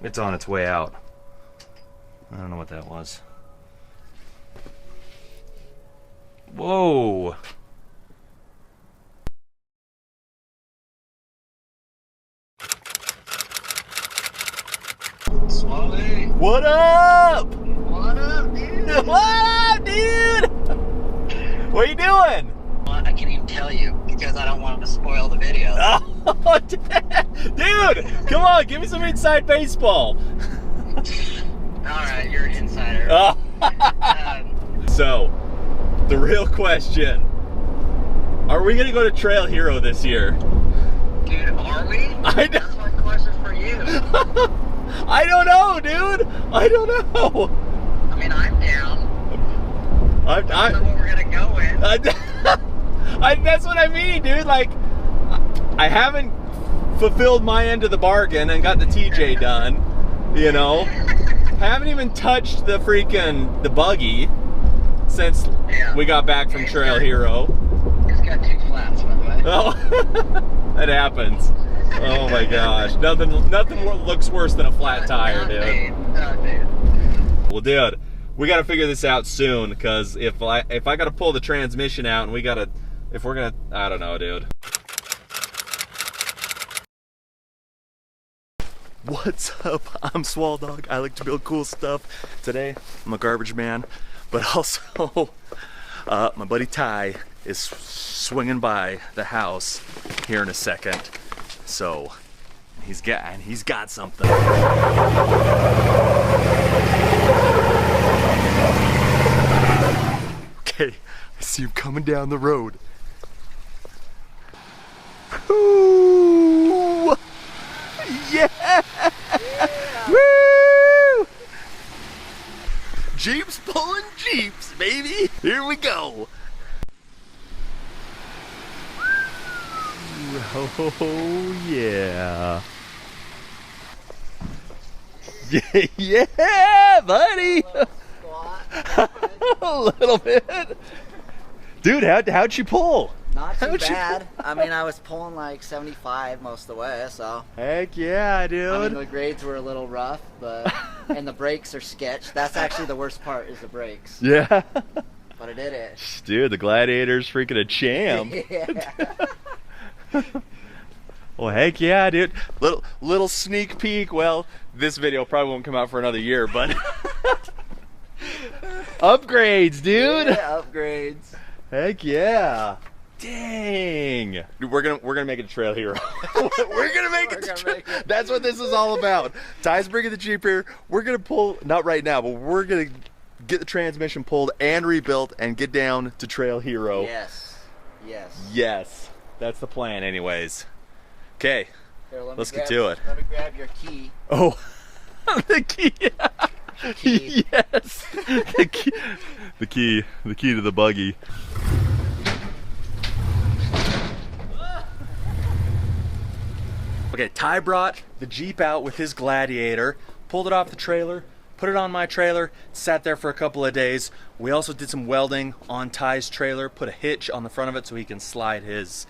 It's on its way out. I don't know what that was. Whoa! Swally! What up? What up, dude? What up, dude? What are you doing? Well, I can't even tell you because I don't want to spoil the video. Oh, dude! Come on, give me some inside baseball. Alright, you're an insider. Oh. So, the real question. Are we gonna go to Trail Hero this year? Dude, are we? That's my question for you. I don't know, dude. I don't know. I mean, I'm down. I don't know what we're gonna go in. That's what I mean, dude. Like, I haven't fulfilled my end of the bargain and got the TJ done, you know. I haven't even touched the buggy since we got back from Trail Hero. It's got 2 flats, by the way. Oh, that happens. Oh my gosh, nothing looks worse than a flat tire, dude. Well, dude, we got to figure this out soon, because if I got to pull the transmission out, and if we're gonna, I don't know, dude. What's up? I'm Swall Dog. I like to build cool stuff. Today, I'm a garbage man, but also, my buddy Ty is swinging by the house here in a second. So, he's got something. Okay, I see him coming down the road. Ooh! Yeah! Woo! Jeeps pulling Jeeps, baby! Here we go! Oh yeah. Yeah, buddy. A little bit. Dude, how'd she pull? Not too bad. I mean, I was pulling like 75 most of the way, so. Heck yeah, dude. I mean, the grades were a little rough, but and the brakes are sketch. That's actually the worst part, is the brakes. Yeah. But I did it. Dude, the Gladiator's freaking a champ. Yeah. Well, heck yeah, dude. Little sneak peek. Well, this video probably won't come out for another year, but upgrades, dude. Yeah, upgrades. Heck yeah. Dang. Dude, we're gonna make it a Trail Hero. We're gonna make it. That's what this is all about. Ty's bringing the Jeep here. We're gonna pull, not right now, but we're gonna get the transmission pulled and rebuilt and get down to Trail Hero. Yes. Yes. Yes. That's the plan, anyways. Okay, let's get to it. Let me grab your key. Oh, the key. The key. Yes, the key to the buggy. Okay, Ty brought the Jeep out with his Gladiator, pulled it off the trailer, put it on my trailer, sat there for a couple of days. We also did some welding on Ty's trailer, put a hitch on the front of it so he can slide his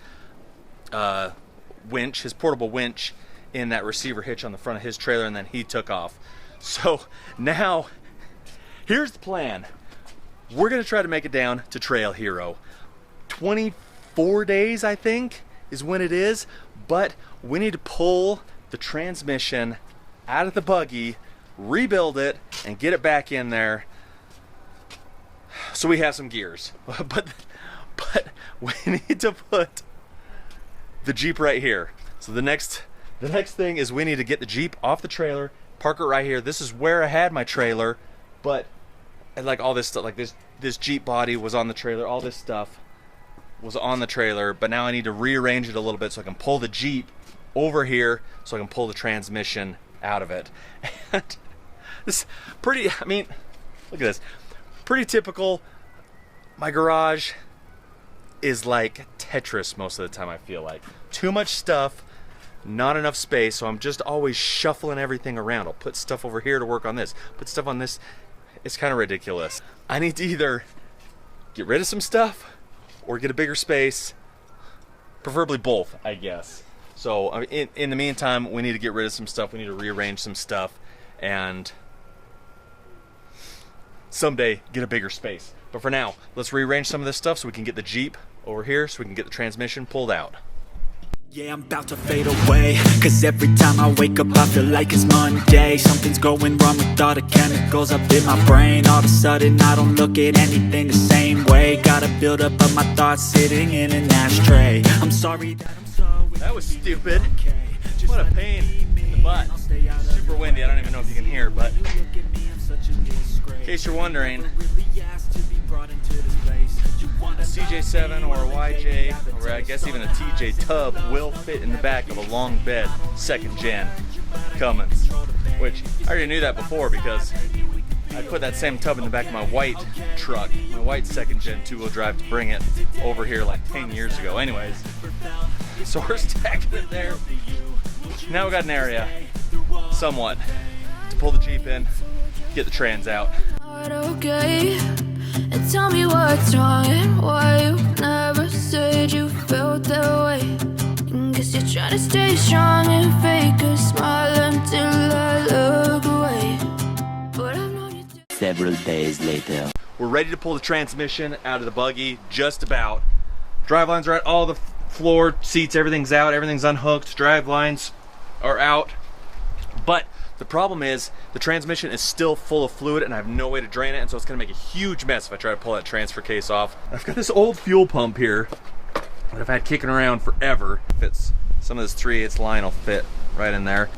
winch, his portable winch, in that receiver hitch on the front of his trailer, and then he took off. So now, here's the plan. We're gonna try to make it down to Trail Hero. 24 days, I think, is when it is, but we need to pull the transmission out of the buggy, rebuild it, and get it back in there so we have some gears. But we need to put the Jeep right here. So the next thing is we need to get the Jeep off the trailer, park it right here. This is where I had my trailer, but like all this stuff, like this Jeep body was on the trailer, all this stuff was on the trailer, but now I need to rearrange it a little bit so I can pull the Jeep over here so I can pull the transmission out of it. And this pretty, I mean, look at this. Pretty typical. My garage is like Tetris most of the time, I feel like. Too much stuff, not enough space, so I'm just always shuffling everything around. I'll put stuff over here to work on this, put stuff on this. It's kind of ridiculous. I need to either get rid of some stuff or get a bigger space, preferably both, I guess. So in the meantime, we need to get rid of some stuff. We need to rearrange some stuff, and someday get a bigger space. But for now, let's rearrange some of this stuff so we can get the Jeep over here, so we can get the transmission pulled out. Yeah, I'm about to fade away, cause every time I wake up I feel like it's Monday. Something's going wrong with all the chemicals up in my brain. All of a sudden I don't look at anything the same way. Got a buildup of my thoughts sitting in an ashtray. I'm sorry that I'm so... That was stupid. What a pain in the butt. Super windy, I don't even know if you can hear, but in case you're wondering, a CJ7 or a YJ, or I guess even a TJ tub will fit in the back of a long bed, 2nd gen Cummins. Which, I already knew that before because I put that same tub in the back of my white truck, my white 2nd gen 2-wheel drive, to bring it over here like 10 years ago. Anyways, so we're stacking it there. Now we got an area, somewhat, to pull the Jeep in, get the trans out. Okay, and tell me what's wrong and why you never said you felt that way. Guess you're trying to stay strong and fake a smile until I look away. But I've known you Several days later. We're ready to pull the transmission out of the buggy, just about. Drive lines are out, all the floor seats, everything's out, everything's unhooked, drive lines are out. But the problem is the transmission is still full of fluid and I have no way to drain it, and so it's gonna make a huge mess if I try to pull that transfer case off. I've got this old fuel pump here that I've had kicking around forever. Fits some of this 3/8 line will fit right in there.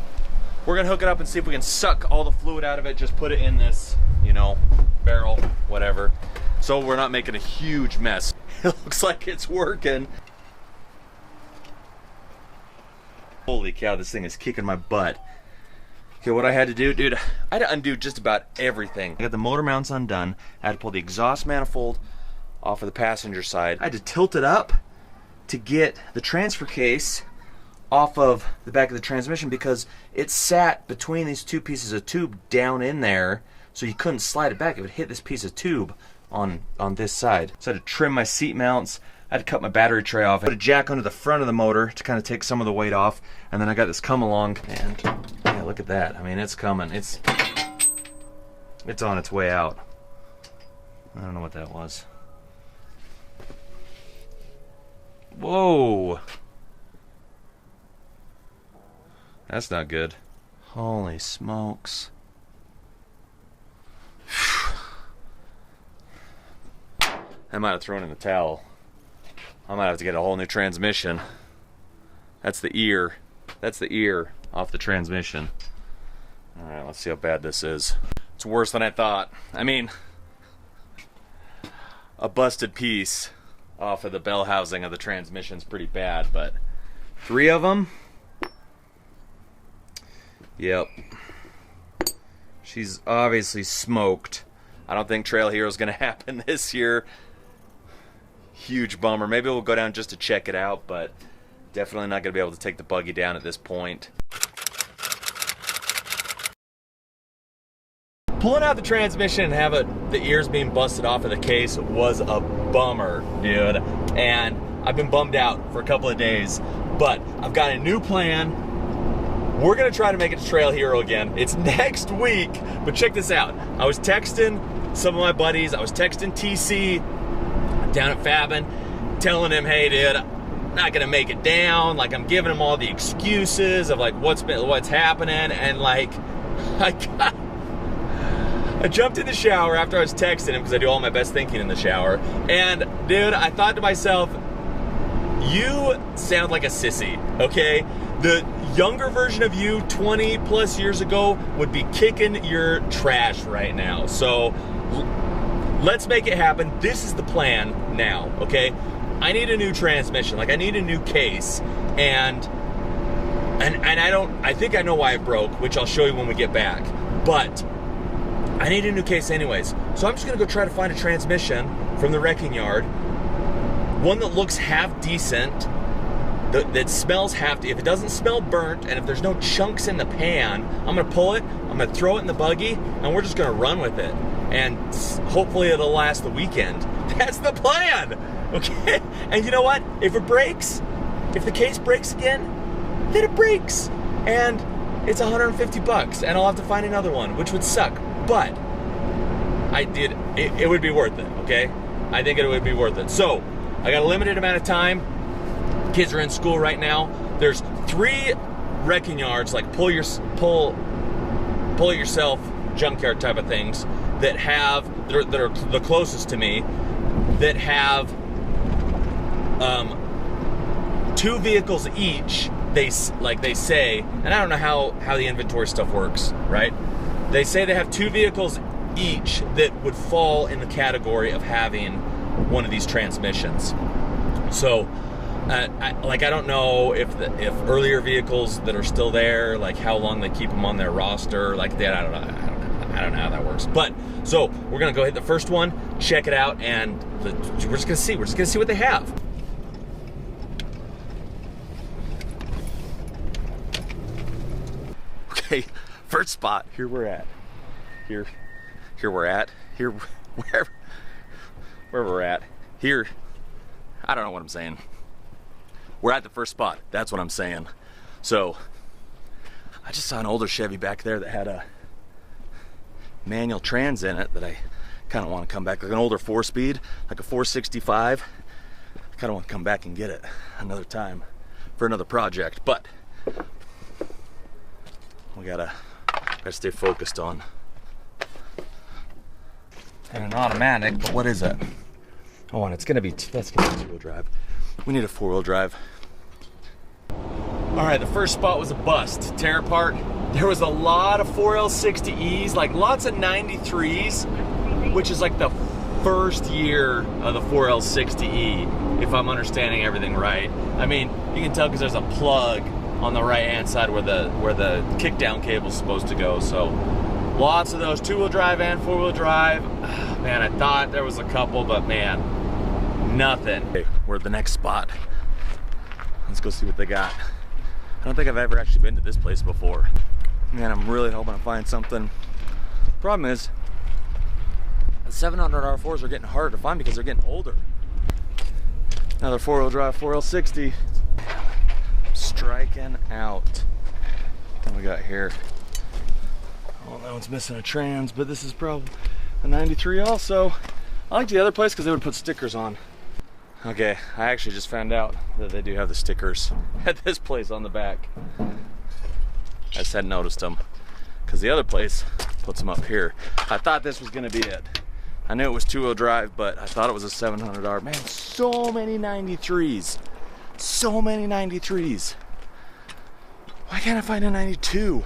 We're gonna hook it up and see if we can suck all the fluid out of it, just put it in this, you know, barrel, whatever, so we're not making a huge mess. It looks like it's working. Holy cow, this thing is kicking my butt. Okay, what I had to do, dude, I had to undo just about everything. I got the motor mounts undone. I had to pull the exhaust manifold off of the passenger side. I had to tilt it up to get the transfer case off of the back of the transmission because it sat between these two pieces of tube down in there, so you couldn't slide it back. It would hit this piece of tube on this side. So I had to trim my seat mounts. I had to cut my battery tray off. I put a jack under the front of the motor to kind of take some of the weight off, and then I got this come along, and yeah, look at that. I mean, it's coming. It's on its way out. I don't know what that was. Whoa! That's not good. Holy smokes. I might have thrown in the towel. I might have to get a whole new transmission. That's the ear. That's the ear off the transmission. Alright, let's see how bad this is. It's worse than I thought. I mean, a busted piece off of the bell housing of the transmission's pretty bad, but 3 of them? Yep. She's obviously smoked. I don't think Trail Hero's gonna happen this year. Huge bummer. Maybe we'll go down just to check it out, but definitely not gonna be able to take the buggy down at this point. Pulling out the transmission and have the ears being busted off of the case was a bummer, dude. And I've been bummed out for a couple of days, but I've got a new plan. We're gonna try to make it to Trail Hero again. It's next week, but check this out. I was texting some of my buddies. I was texting TC down at Fabin, telling him, hey dude, I'm not gonna make it down. Like, I'm giving him all the excuses of like what's happening, and like I jumped in the shower after I was texting him, because I do all my best thinking in the shower, and dude, I thought to myself, you sound like a sissy, okay? The younger version of you 20 plus years ago would be kicking your trash right now. So let's make it happen. This is the plan now, okay? I need a new transmission. Like, I need a new case, and I think I know why it broke, which I'll show you when we get back. But I need a new case anyways. So I'm just gonna go try to find a transmission from the wrecking yard, one that looks half decent, that smells half, if it doesn't smell burnt, and if there's no chunks in the pan, I'm gonna pull it, I'm gonna throw it in the buggy, and we're just gonna run with it. And hopefully it'll last the weekend. That's the plan, okay? And you know what? If it breaks, if the case breaks again, then it breaks. And it's 150 bucks, and I'll have to find another one, which would suck. But it would be worth it, okay? I think it would be worth it. So, I got a limited amount of time. Kids are in school right now. There's 3 wrecking yards, like pull it yourself junkyard type of things that are the closest to me, that have 2 vehicles each. They say, and I don't know how the inventory stuff works, right? They say they have 2 vehicles each that would fall in the category of having one of these transmissions. So, I don't know if earlier vehicles that are still there, like how long they keep them on their roster, like that. I don't know how that works. But so we're gonna go hit the first one, check it out, and we're just gonna see what they have. Okay, first spot. Here we're at. Here we're at. Where we're at. Here. I don't know what I'm saying. We're at the first spot. That's what I'm saying. So, I just saw an older Chevy back there that had a manual trans in it that I kind of want to come back, like an older 4-speed, like a 465. I kind of want to come back and get it another time for another project, but we gotta stay focused on. And an automatic, but what is it? Oh, and that's gonna be 2-wheel drive. We need a 4-wheel drive. All right, the first spot was a bust, tear apart. There was a lot of 4L60Es, like lots of 93s, which is like the first year of the 4L60E, if I'm understanding everything right. I mean, you can tell because there's a plug on the right-hand side where the kickdown cable is supposed to go. So lots of those 2-wheel drive and 4-wheel drive. Man, I thought there was a couple, but man, nothing. Okay, we're at the next spot. Let's go see what they got. I don't think I've ever actually been to this place before. Man, I'm really hoping to find something. Problem is, the 700 R4s are getting harder to find because they're getting older. Another 4-wheel drive 4L60. Striking out. What we got here? Oh, that one's missing a trans, but this is probably a 93 also. I like the other place because they would put stickers on. Okay, I actually just found out that they do have the stickers at this place on the back. I just hadn't noticed them because the other place puts them up here. I thought this was gonna be it. I knew it was 2-wheel drive, but I thought it was a 700R. Man, so many 93s. So many 93s. Why can't I find a 92?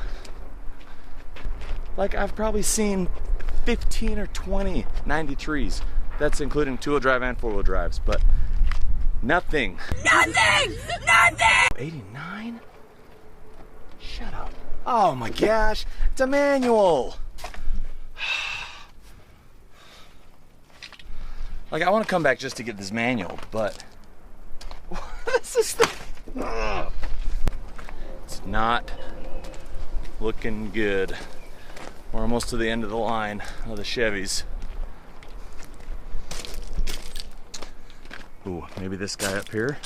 Like, I've probably seen 15 or 20 93s. That's including 2-wheel drive and 4-wheel drives, but nothing. Nothing! 89? Shut up. Oh my gosh, it's a manual. Like, I want to come back just to get this manual, but this is the... It's not looking good. We're almost to the end of the line of the Chevys. Ooh, maybe this guy up here.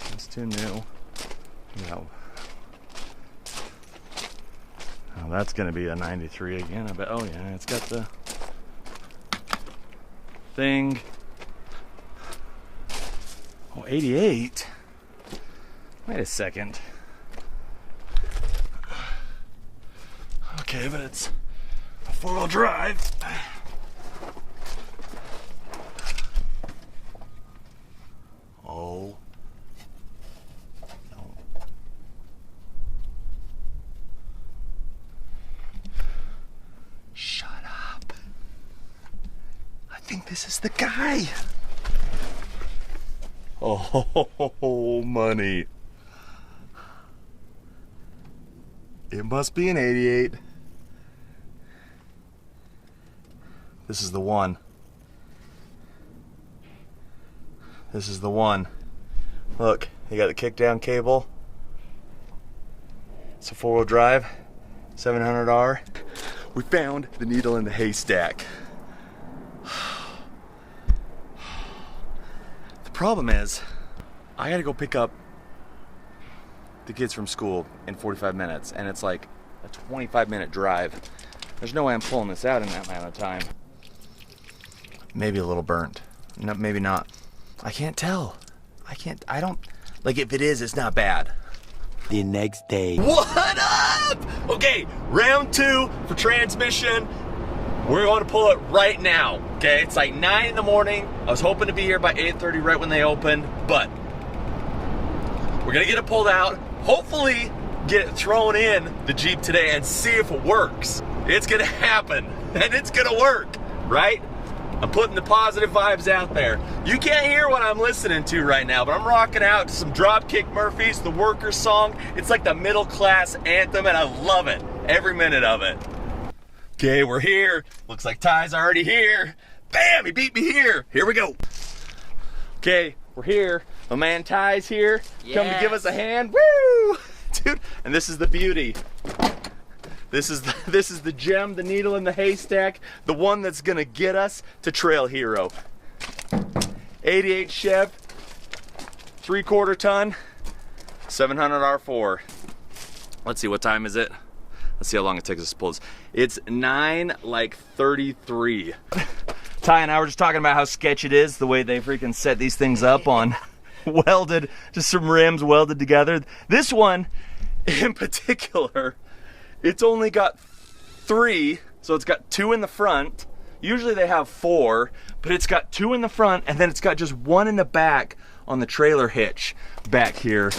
That's too new. No. Oh, that's gonna be a 93 again, I bet. Oh yeah, it's got the thing. Oh, 88. Wait a second. Okay, but it's a 4-wheel drive. Oh. No. Shut up. I think this is the guy. Oh, money. It must be an 88. This is the one. This is the one. Look, you got the kickdown cable. It's a 4-wheel drive, 700R. We found the needle in the haystack. The problem is, I gotta go pick up the kids from school in 45 minutes, and it's like a 25-minute drive. There's no way I'm pulling this out in that amount of time. Maybe a little burnt. No, maybe not. I can't tell. I don't, like if it is, it's not bad. The next day. What up? Okay, round 2 for transmission. We're going to pull it right now, okay? It's like 9 in the morning. I was hoping to be here by 8:30 right when they open, but we're gonna get it pulled out. Hopefully get it thrown in the Jeep today and see if it works. It's gonna happen, and it's gonna work, right? I'm putting the positive vibes out there. You can't hear what I'm listening to right now, but I'm rocking out to some Dropkick Murphys, the Workers song. It's like the middle class anthem, and I love it, every minute of it. Okay, we're here. Looks like Ty's already here. Bam, he beat me here. Here we go. Okay, we're here. My man Ty's here. Yes. Come to give us a hand. Woo! Dude, and this is the beauty. This is the gem, the needle in the haystack, the one that's gonna get us to Trail Hero. 88 Chev, 3/4 ton, 700 R4. Let's see, what time is it? Let's see how long it takes us to pull this. It's 9:33. Ty and I were just talking about how sketchy it is, the way they freaking set these things up on welded, just some rims welded together. This one in particular, it's only got 3, so it's got 2 in the front. Usually they have 4, but it's got 2 in the front, and then it's got just 1 in the back on the trailer hitch back here,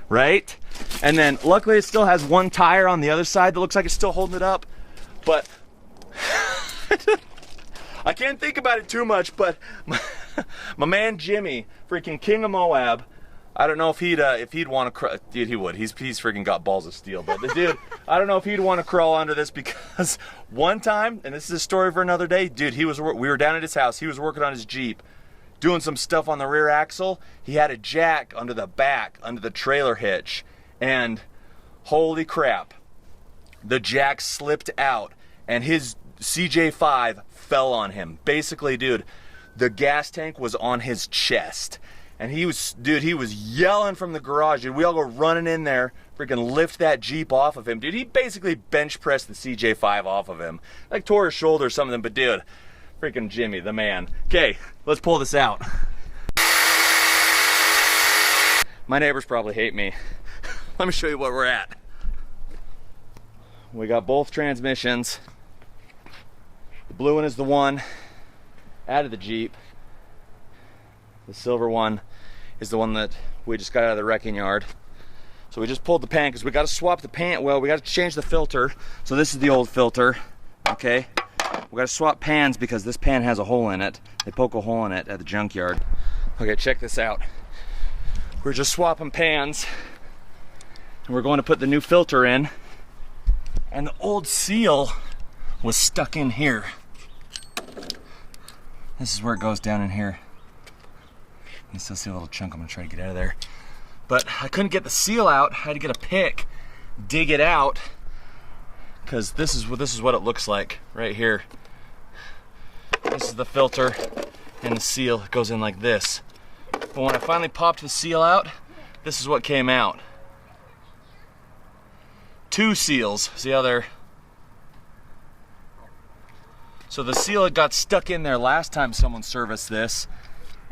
right? And then luckily it still has 1 tire on the other side that looks like it's still holding it up, but I can't think about it too much, but my man Jimmy, freaking King of Moab, I don't know if he'd want to, dude, he would. He's freaking got balls of steel. But the dude, I don't know if he'd want to crawl under this, because one time, and this is a story for another day, dude, we were down at his house. He was working on his Jeep, doing some stuff on the rear axle. He had a jack under the back, under the trailer hitch, and holy crap, the jack slipped out, and his CJ5 fell on him. Basically, dude, the gas tank was on his chest. And he was yelling from the garage. Dude, we all go running in there, freaking lift that Jeep off of him. Dude, he basically bench pressed the CJ5 off of him. Like tore his shoulder or something, but dude, freaking Jimmy, the man. Okay, let's pull this out. My neighbors probably hate me. Let me show you where we're at. We got both transmissions. The blue one is the one out of the Jeep. The silver one is the one that we just got out of the wrecking yard. So we just pulled the pan because we got to swap the pan. Well, we got to change the filter. So this is the old filter, okay? We got to swap pans because this pan has a hole in it. They poke a hole in it at the junkyard. Okay, check this out. We're just swapping pans. And we're going to put the new filter in. And the old seal was stuck in here. This is where it goes down in here. You still see a little chunk. I'm gonna try to get out of there. But I couldn't get the seal out. I had to get a pick, dig it out, because this is what it looks like right here. This is the filter, and the seal goes in like this. But when I finally popped the seal out, this is what came out. 2 seals. See how they're... So the seal had got stuck in there last time someone serviced this,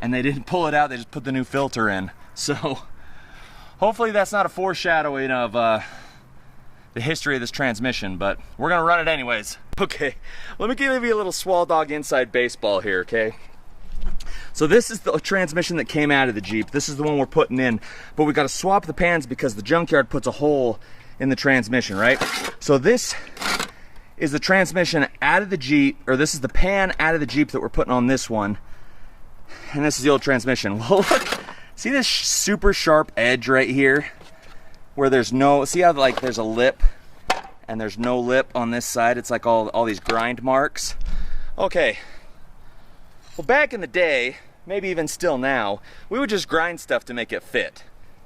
and they didn't pull it out, they just put the new filter in. So hopefully that's not a foreshadowing of the history of this transmission, but we're gonna run it anyways. Okay, let me give you a little Swall Dog inside baseball here, okay? So this is the transmission that came out of the Jeep. This is the one we're putting in, but we gotta swap the pans because the junkyard puts a hole in the transmission, right? So this is the transmission out of the Jeep, or this is the pan out of the Jeep that we're putting on this one. And this is the old transmission. Well, look, see this super sharp edge right here? Where there's no, see how like there's a lip and there's no lip on this side? It's like all these grind marks. Okay, well back in the day, maybe even still now, we would just grind stuff to make it fit.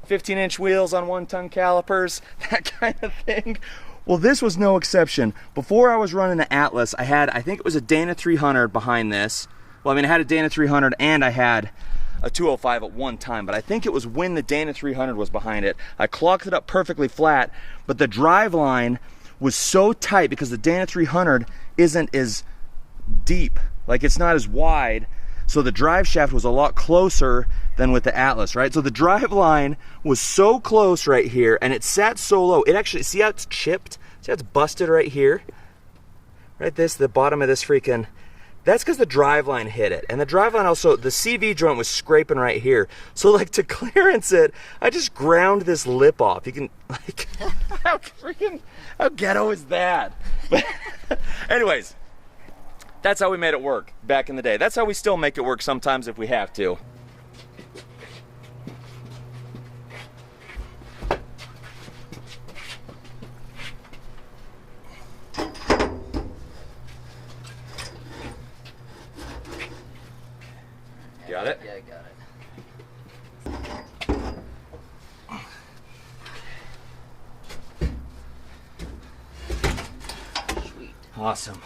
15-inch wheels on 1-ton calipers, that kind of thing. Well, this was no exception. Before I was running the Atlas, I think it was a Dana 300 behind this. Well, I mean, I had a Dana 300 and I had a 205 at one time, but I think it was when the Dana 300 was behind it. I clocked it up perfectly flat, but the drive line was so tight because the Dana 300 isn't as deep, like it's not as wide, so the drive shaft was a lot closer than with the Atlas, right? So the drive line was so close right here, and it sat so low. It actually, see how it's chipped? See how it's busted right here? Right, the bottom of this freaking, that's because the drive line hit it. And the drive line also, the CV joint was scraping right here. So like to clearance it, I just ground this lip off. You can, like, how ghetto is that? But anyways, that's how we made it work back in the day. That's how we still make it work sometimes if we have to. Got it? Yeah, I got it. Sweet. Awesome.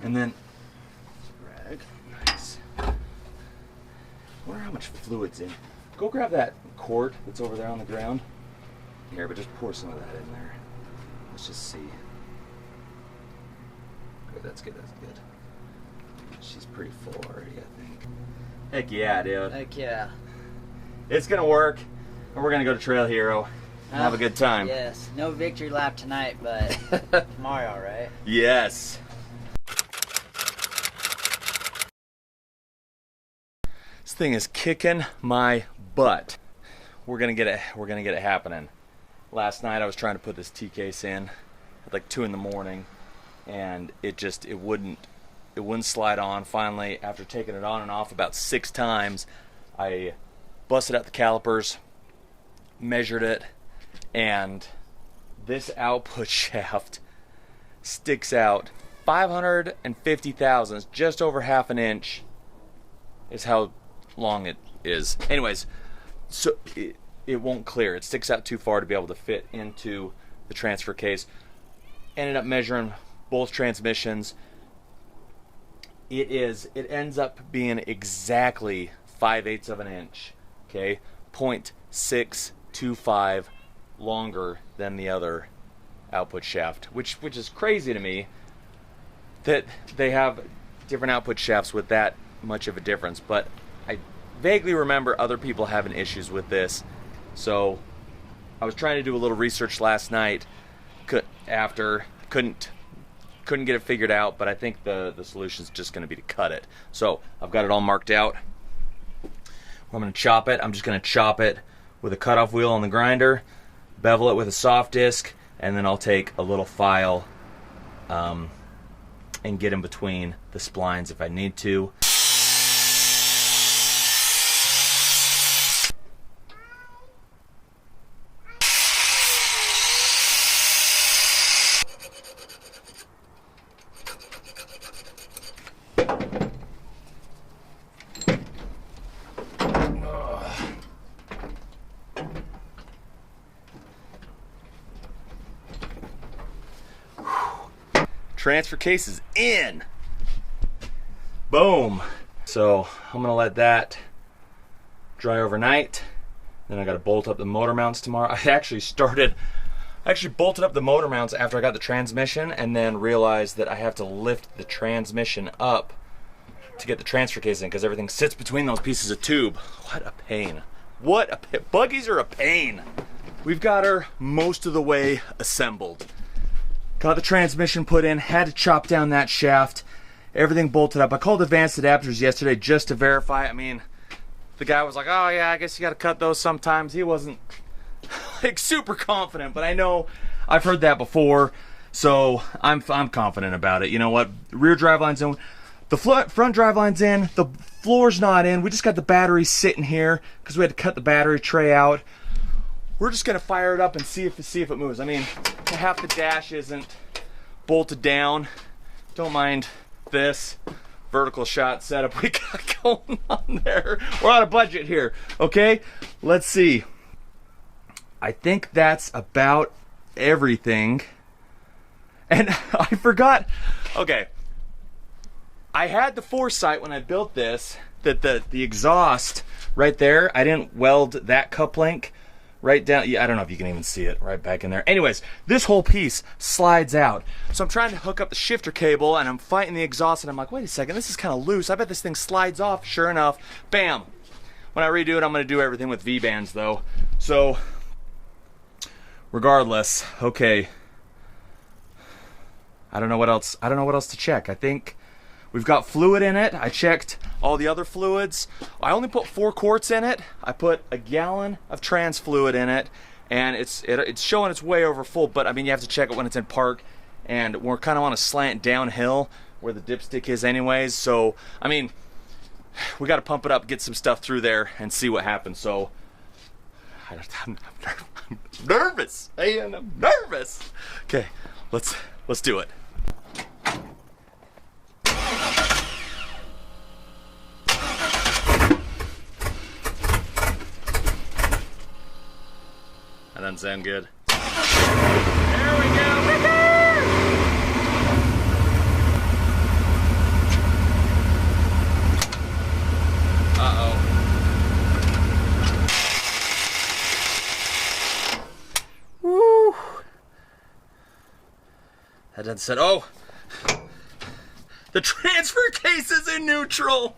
And then, Rag. nice. Wonder how much fluid's in. Go grab that quart that's over there on the ground. Here, but just pour some of that in there. Let's just see. Good, that's good, that's good. She's pretty full already, I think. Heck yeah, dude. Heck yeah. It's gonna work, and we're gonna go to Trail Hero and have a good time. Yes. No victory lap tonight, but tomorrow, right? Yes. This thing is kicking my butt. We're gonna get it happening. Last night I was trying to put this T-case in at like 2 in the morning, and it wouldn't slide on. Finally, after taking it on and off about 6 times, I busted out the calipers, measured it, and this output shaft sticks out 550 thousandths, just over half an inch is how long it is. Anyways, so it won't clear. It sticks out too far to be able to fit into the transfer case. Ended up measuring both transmissions. It ends up being exactly 5/8 of an inch, okay? 0.625 longer than the other output shaft, which is crazy to me that they have different output shafts with that much of a difference. But I vaguely remember other people having issues with this, so I was trying to do a little research last night. Couldn't get it figured out, but I think the solution is just going to be to cut it. So I've got it all marked out. I'm going to chop it. I'm just going to chop it with a cutoff wheel on the grinder, bevel it with a soft disc, and then I'll take a little file and get in between the splines if I need to. Transfer case is in. Boom. So I'm gonna let that dry overnight. Then I gotta bolt up the motor mounts tomorrow. I actually bolted up the motor mounts after I got the transmission, and then realized that I have to lift the transmission up to get the transfer case in, because everything sits between those pieces of tube. What a pain. What a pain. Buggies are a pain. We've got her most of the way assembled. Got the transmission put in, had to chop down that shaft, everything bolted up. I called Advanced Adapters yesterday just to verify. I mean, the guy was like, oh yeah, I guess you gotta cut those sometimes. He wasn't like super confident, but I know I've heard that before, so I'm confident about it. You know what? Rear driveline's in, the front driveline's in, the floor's not in. We just got the battery sitting here because we had to cut the battery tray out. We're just gonna fire it up and see if it moves. I mean, half the dash isn't bolted down. Don't mind this vertical shot setup we got going on there. We're on a budget here, okay? Let's see. I think that's about everything. And I forgot, okay. I had the foresight when I built this that the exhaust right there, I didn't weld that cup link right down. Yeah, I don't know if you can even see it right back in there. Anyways, this whole piece slides out. So I'm trying to hook up the shifter cable and I'm fighting the exhaust and I'm like, wait a second, this is kind of loose. I bet this thing slides off. Sure enough, bam. When I redo it, I'm gonna do everything with V-bands though. So regardless, okay. I don't know what else to check. I think we've got fluid in it. I checked all the other fluids. I only put 4 quarts in it. I put a gallon of trans fluid in it, and it's showing it's way over full, but I mean, you have to check it when it's in park, and we're kind of on a slant downhill where the dipstick is anyways. So, I mean, we got to pump it up, get some stuff through there, and see what happens. So, I'm nervous. I'm nervous. Okay, let's do it. That doesn't sound good. There we go. Uh-oh. Woo. That doesn't sound. Oh! The transfer case is in neutral.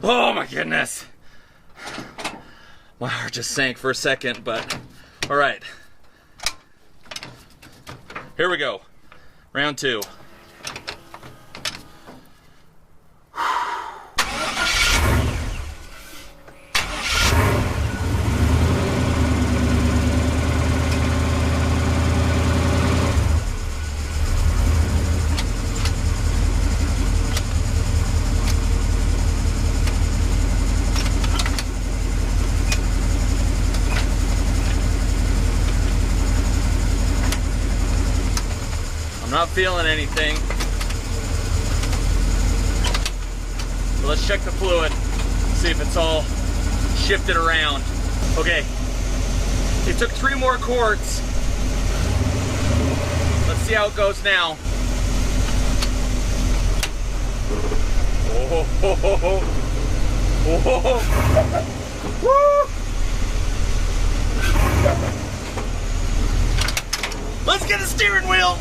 Oh my goodness. My heart just sank for a second, but all right. Here we go. Round 2. Not feeling anything. So let's check the fluid, see if it's all shifted around. Okay, it took 3 more quarts. Let's see how it goes now. Oh, ho, ho, ho. Oh. Woo! Let's get a steering wheel.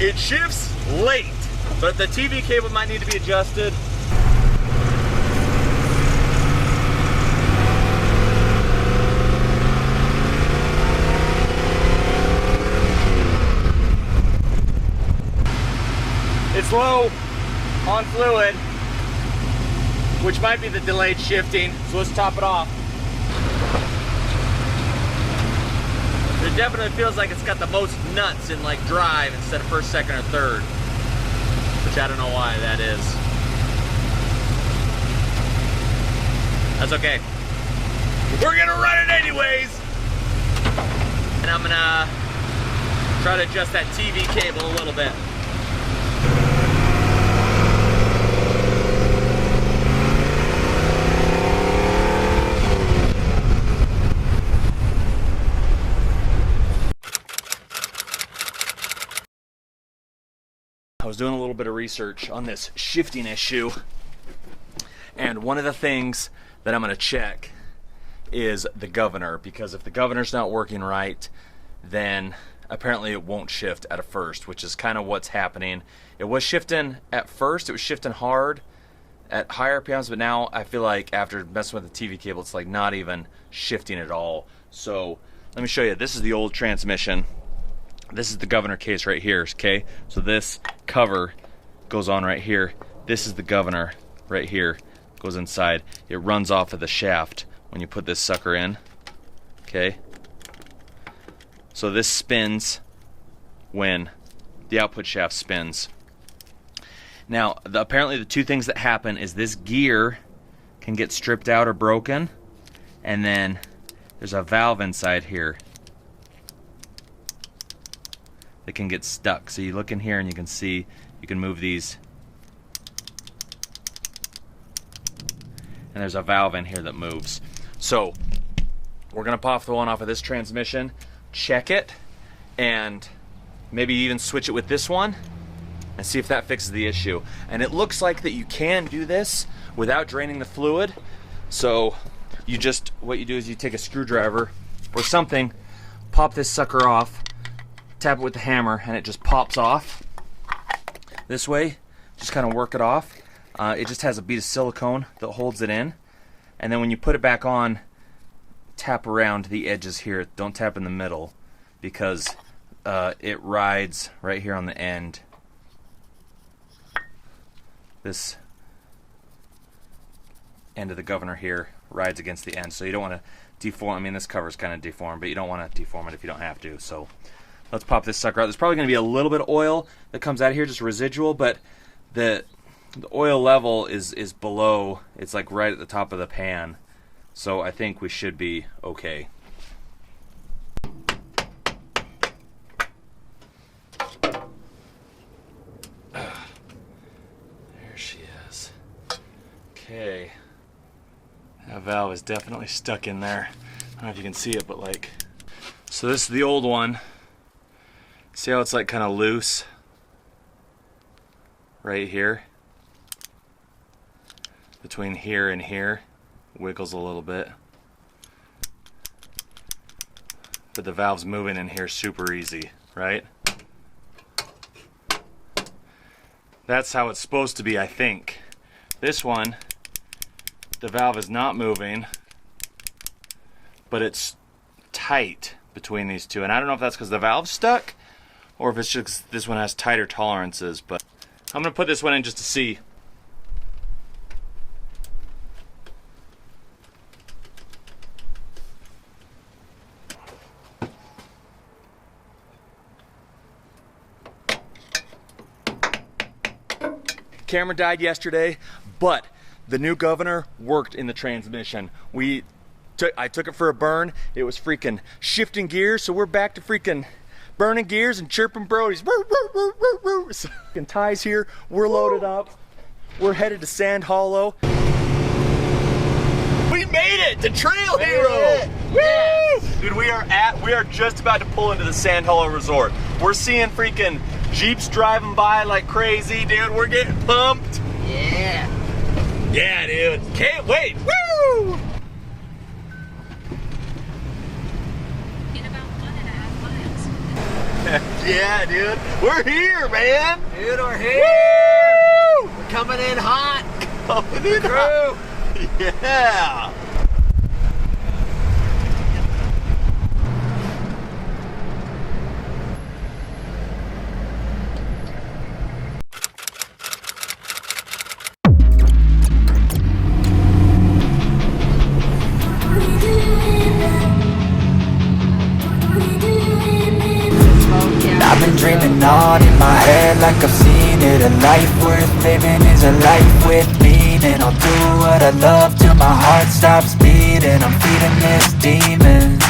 It shifts late, but the TV cable might need to be adjusted. It's low on fluid, which might be the delayed shifting, so let's top it off. It definitely feels like it's got the most nuts in like drive instead of first, second, or third. I don't know why that is. That's okay. We're gonna run it anyways. And I'm gonna try to adjust that TV cable a little bit. I was doing a little bit of research on this shifting issue, and one of the things that I'm going to check is the governor, because if the governor's not working right, then apparently it won't shift at a first, which is kind of what's happening. It was shifting at first, it was shifting hard at higher RPMs, but now I feel like after messing with the TV cable, it's like not even shifting at all. So let me show you. This is the old transmission. This is the governor case right here, okay? So this cover goes on right here. This is the governor right here, goes inside. It runs off of the shaft when you put this sucker in, okay? So this spins when the output shaft spins. Now, apparently the two things that happen is this gear can get stripped out or broken, and then there's a valve inside here that can get stuck. So you look in here and you can see you can move these, and there's a valve in here that moves. So we're gonna pop the one off of this transmission, check it, and maybe even switch it with this one and see if that fixes the issue. And it looks like that you can do this without draining the fluid. So you just, what you do is you take a screwdriver or something, pop this sucker off, tap it with the hammer, and it just pops off this way. Just kind of work it off. It just has a bead of silicone that holds it in, and then when you put it back on, tap around the edges here. Don't tap in the middle, because it rides right here on the end. This end of the governor here rides against the end, so you don't want to deform. I mean, this cover's kind of deformed, but you don't want to deform it if you don't have to. So let's pop this sucker out. There's probably going to be a little bit of oil that comes out of here, just residual, but the oil level is below. It's like right at the top of the pan. So I think we should be okay. There she is. Okay. That valve is definitely stuck in there. I don't know if you can see it, but like, so this is the old one. See how it's like kind of loose right here? Between here and here, wiggles a little bit. But the valve's moving in here super easy, right? That's how it's supposed to be, I think. This one, the valve is not moving, but it's tight between these two. And I don't know if that's because the valve's stuck, or if it's just this one has tighter tolerances, but I'm gonna put this one in just to see. Camera died yesterday, but the new governor worked in the transmission. I took it for a burn. It was freaking shifting gears, so we're back to freaking burning gears and chirping brodies. And ties here, we're loaded up. We're headed to Sand Hollow. We made it to Trail Hero! Woo! Dude, we are just about to pull into the Sand Hollow Resort. We're seeing freaking Jeeps driving by like crazy, dude. We're getting pumped. Yeah. Yeah, dude. Can't wait. Woo! In about 1.5 miles. Yeah, dude. We're here, man. Dude, we're here. Woo! We're coming in hot. Coming in hot. Yeah. I've been dreaming on in my head like I've seen it. A life worth living is a life with meaning. I'll do what I love till my heart stops beating. I'm feeding this demon.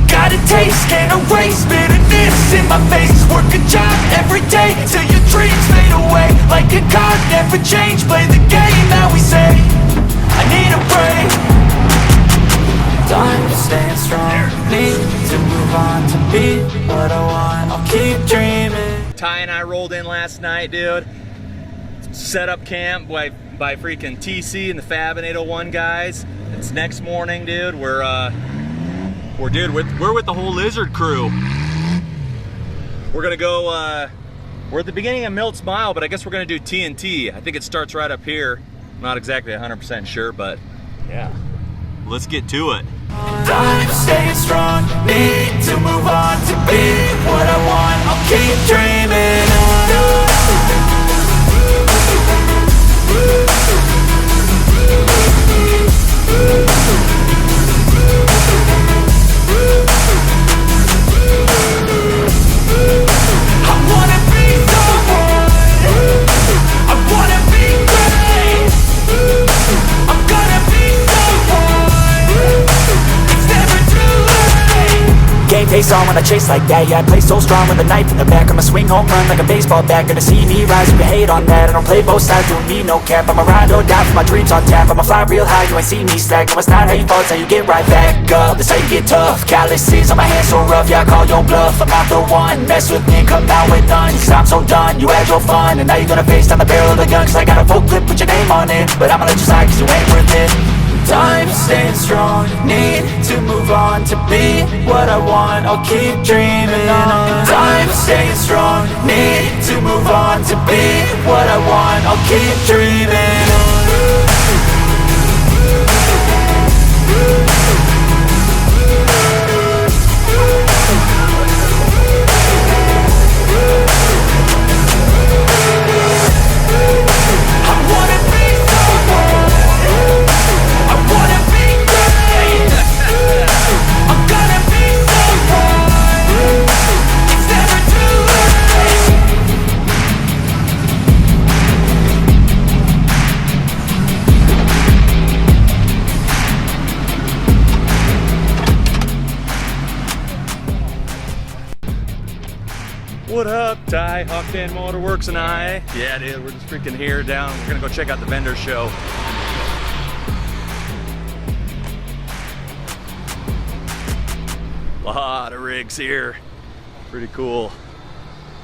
Got a taste, can't erase bitterness in my face. Work a job every day till your dreams fade away. Like a card, never change, play the game that we say. I need a break. Time to stand strong, need to move on to be what I want. I'll keep dreaming. Ty and I rolled in last night, dude. Set up camp by freaking TC and the Fab and 801 guys. It's next morning, dude. We're with the whole Lizard crew. We're gonna go. We're at the beginning of Milt's Mile, but I guess we're gonna do TNT. I think it starts right up here. Not exactly 100% sure, but yeah. Let's get to it. I'm staying strong, need to move on to be what I want. I'll keep dreaming on. I wanna be someone, I wanna be great. I'm gonna be someone, it's never too late. Game face on when I chase like that. Yeah, I play so strong with a knife in the back. I'ma swing home run like a baseball bat. Gonna see me rise, you can hate on that. I don't play both sides, doing me no cap. I'ma ride or die for my dreams on tap. I'ma fly real high, you ain't see me slack. No, it's not how you fall, it's how you get right back up. That's how you get tough. Calluses on my hands so rough, yeah, I call your bluff. I'm not the one, mess with me, come out with none. Cause I'm so done, you had your fun. And now you're gonna face down the barrel of the gun. Cause I got a full clip, put your name on it. But I'ma let you slide cause you ain't worth it. Time staying strong, need to move on to be what I want. I'll keep dreaming on. Time staying strong, need to move on to be what I want. I'll keep dreaming on. What up, Ty? Octane Motorworks and I. Yeah, dude, we're just freaking here down. We're gonna go check out the vendor show. Lot of rigs here. Pretty cool.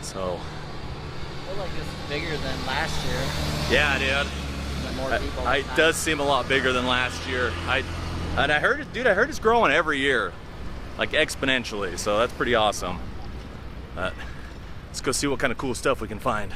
So. I feel like this is bigger than last year. Yeah, dude. More people It does seem a lot bigger than last year. And I heard it, dude. I heard it's growing every year, like exponentially. So that's pretty awesome. Let's go see what kind of cool stuff we can find.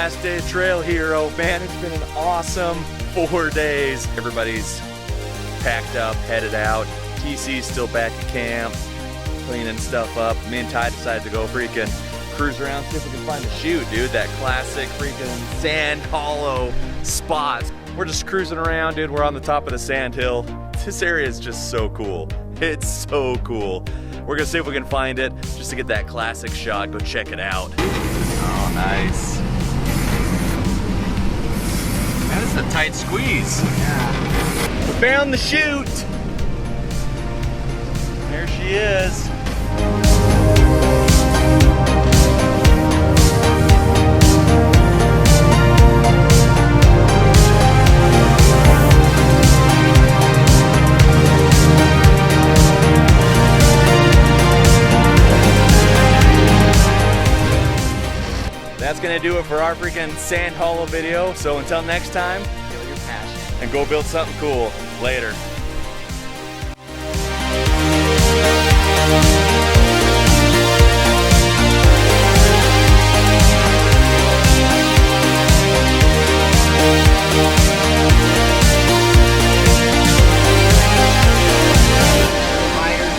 last day of Trail Hero. Man, it's been an awesome 4 days. Everybody's packed up, headed out. TC's still back at camp, cleaning stuff up. Me and Ty decided to go freaking cruise around, see if we can find the chute, dude. That classic freaking sand hollow spot. We're just cruising around, dude. We're on the top of the sand hill. This area is just so cool. It's so cool. We're gonna see if we can find it just to get that classic shot. Go check it out. Oh, nice. Man, this is a tight squeeze. Yeah. We found the chute. There she is. That's gonna do it for our freaking sand hollow video. So until next time, Feel your passion. and go build something cool. Later.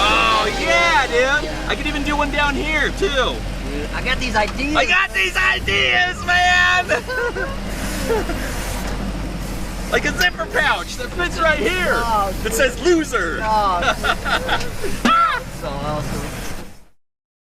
Oh yeah, dude! I could even do one down here too. Dude, I got these ideas. I got these ideas, man! Like a zipper pouch that fits right here. Oh, that says loser. Oh, so awesome.